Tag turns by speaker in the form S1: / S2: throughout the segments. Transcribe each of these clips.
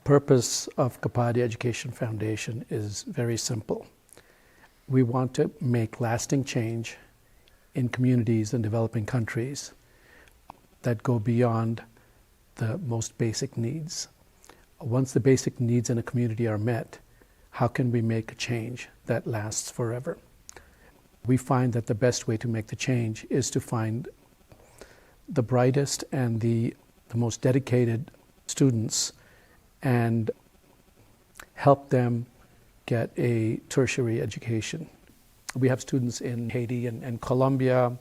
S1: purpose of Kapadia Education Foundation is very simple. We want to make lasting change in communities and developing countries that go beyond the most basic needs. Once the basic needs in a community are met, how can we make a change that lasts forever? We find that the best way to make the change is to find the brightest and the most dedicated students and help them get a tertiary education. We have students in Haiti and Colombia,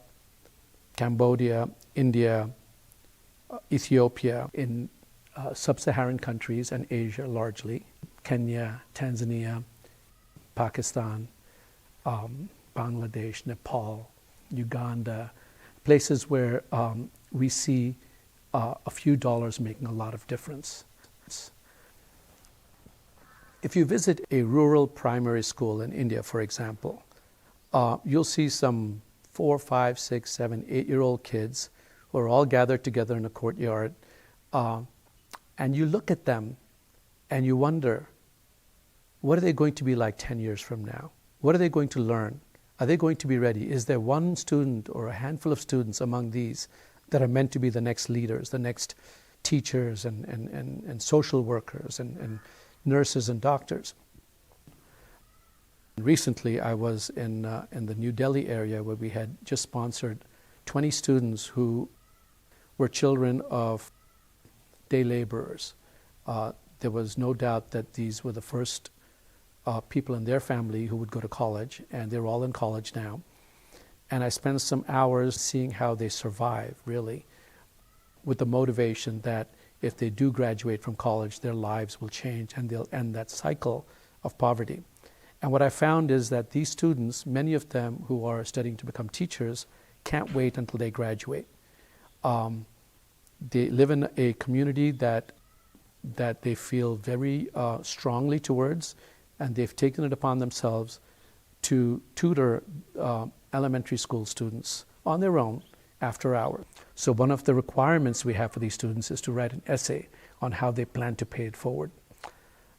S1: Cambodia, India, Ethiopia, in sub-Saharan countries and Asia largely, Kenya, Tanzania, Pakistan, Bangladesh, Nepal, Uganda, places where we see a few dollars making a lot of difference. If you visit a rural primary school in India, for example, you'll see some 4, 5, 6, 7, 8-year-old kids who are all gathered together in a courtyard, and you look at them and you wonder, what are they going to be like 10 years from now? What are they going to learn? Are they going to be ready? Is there one student or a handful of students among these that are meant to be the next leaders, the next teachers and social workers and nurses and doctors? Recently, I was in the New Delhi area where we had just sponsored 20 students who were children of day laborers. There was no doubt that these were the first people in their family who would go to college, and they're all in college now. And I spent some hours seeing how they survive, really, with the motivation that if they do graduate from college, their lives will change and they'll end that cycle of poverty. And what I found is that these students, many of them who are studying to become teachers, can't wait until they graduate. They live in a community that they feel very strongly towards, and they've taken it upon themselves to tutor elementary school students on their own after hours. So one of the requirements we have for these students is to write an essay on how they plan to pay it forward.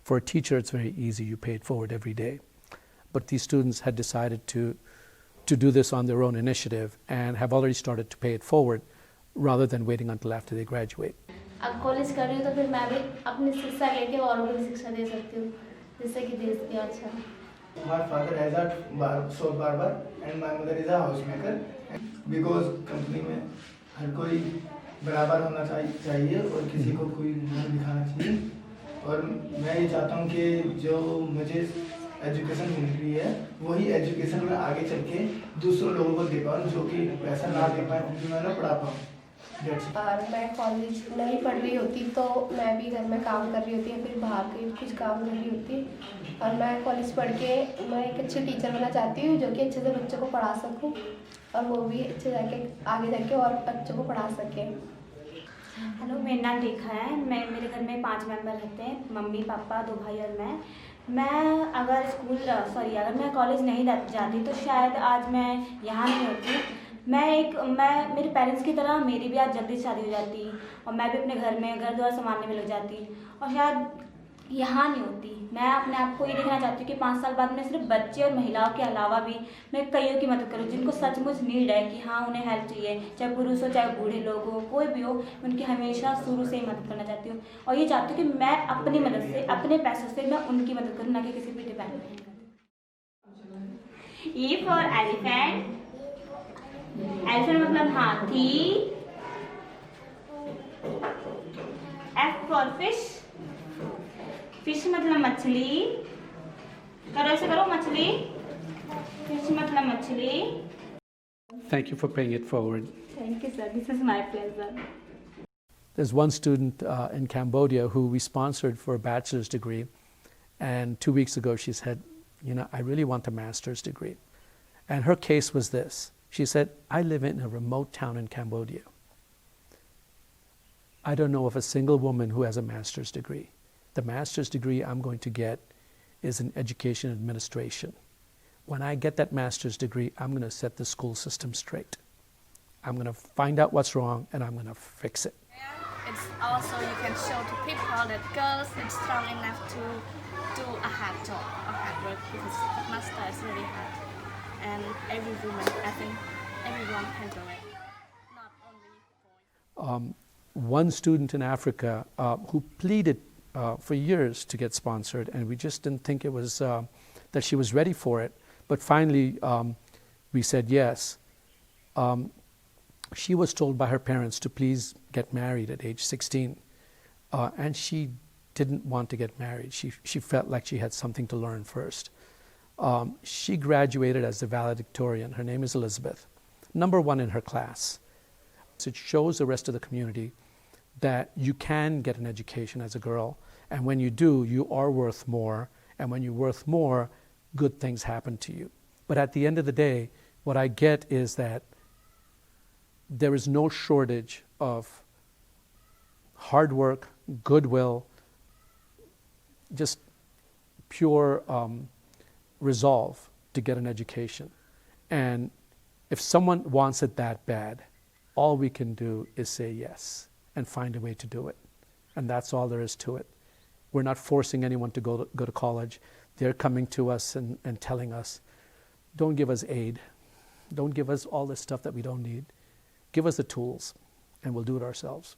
S1: For a teacher, it's very easy. You pay it forward every day. But these students had decided to do this on their own initiative and have already started to pay it forward rather than waiting until after they graduate.
S2: अब college कर रही हूँ तो फिर मैं भी अपनी शिक्षा लेके और भी शिक्षा दे सकती हूँ जिससे कि देश की अच्छा.
S3: My father is a soap barber and my mother is a housemaker. Because company में हर कोई बराबर होना चाहिए और किसी को कोई नहीं दिखाना चाहिए. और मैं ये चाहता हूँ कि जो मुझे एजुकेशन मिल रही है वही एजुकेशन में आगे चल के दूसरों लोगों को दे पाऊँ जो कि पैसा ना दे पाए उनको मैं ना पढ़ा पाऊँ.
S2: और मैं कॉलेज नहीं पढ़ रही होती तो मैं भी घर में काम कर रही होती या फिर बाहर कहीं कुछ काम कर रही होती. और मैं कॉलेज पढ़ के मैं एक अच्छी टीचर बनना चाहती हूँ जो कि अच्छे से बच्चों को पढ़ा सकूँ और वो भी अच्छे जाके आगे जाके और बच्चों को पढ़ा सके.
S4: हेलो, मेरा नाम रेखा है. मेरे घर में 5 मेंबर रहते हैं, मम्मी पापा 2 भाई और मैं अगर मैं कॉलेज नहीं जाती तो शायद आज मैं यहाँ नहीं होती. मैं मेरे पेरेंट्स की तरह मेरी भी आज जल्दी शादी हो जाती और मैं भी अपने घर द्वार संभालने में लग जाती और शायद यहाँ नहीं होती. मैं अपने आप को ये देखना चाहती हूँ कि 5 साल बाद मैं सिर्फ बच्चे और महिलाओं के अलावा भी मैं कईयों की मदद करूँ जिनको सचमुच नीड है कि हाँ उन्हें हेल्प चाहिए, चाहे पुरुष हो चाहे बूढ़े लोग हो, कोई भी हो, उनकी हमेशा शुरू से ही मदद करना चाहती हूँ. और ये चाहती हूँ कि मैं अपनी मदद से अपने पैसों से मैं उनकी मदद करूँ, ना कि किसी पर डिपेंड नहीं करूँ. E for elephant. एलिफेंट मतलब हाथी. F for fish. फिश मतलब मछली. करो ऐसे करो, मछली. फिश मतलब मछली.
S1: Thank you for paying it forward.
S4: Thank you, sir. This is my pleasure.
S1: There's one student in Cambodia who we sponsored for a bachelor's degree, and 2 weeks ago she said, I really want a master's degree. And her case was this. She said, I live in a remote town in Cambodia. I don't know of a single woman who has a master's degree. The master's degree I'm going to get is in education administration. When I get that master's degree, I'm going to set the school system straight. I'm going to find out what's wrong and I'm going to fix it.
S5: It's also you can show to people that girls is strong enough to do a hard job, a hard work, because master is really hard. And every woman, I think everyone can do it, not only boys.
S1: One student in Africa who pleaded for years to get sponsored, and we just didn't think it was that she was ready for it. But finally, we said yes. She was told by her parents to please get married at age 16, and she didn't want to get married. She felt like she had something to learn first. She graduated as the valedictorian. Her name is Elizabeth, #1 in her class. So it shows the rest of the community that you can get an education as a girl, and when you do, you are worth more, and when you're worth more, good things happen to you. But at the end of the day, what I get is that there is no shortage of hard work, goodwill, just pure resolve to get an education. And if someone wants it that bad, all we can do is say yes and find a way to do it. And that's all there is to it. We're not forcing anyone to go to college. They're coming to us and telling us, don't give us aid. Don't give us all this stuff that we don't need. Give us the tools, and we'll do it ourselves.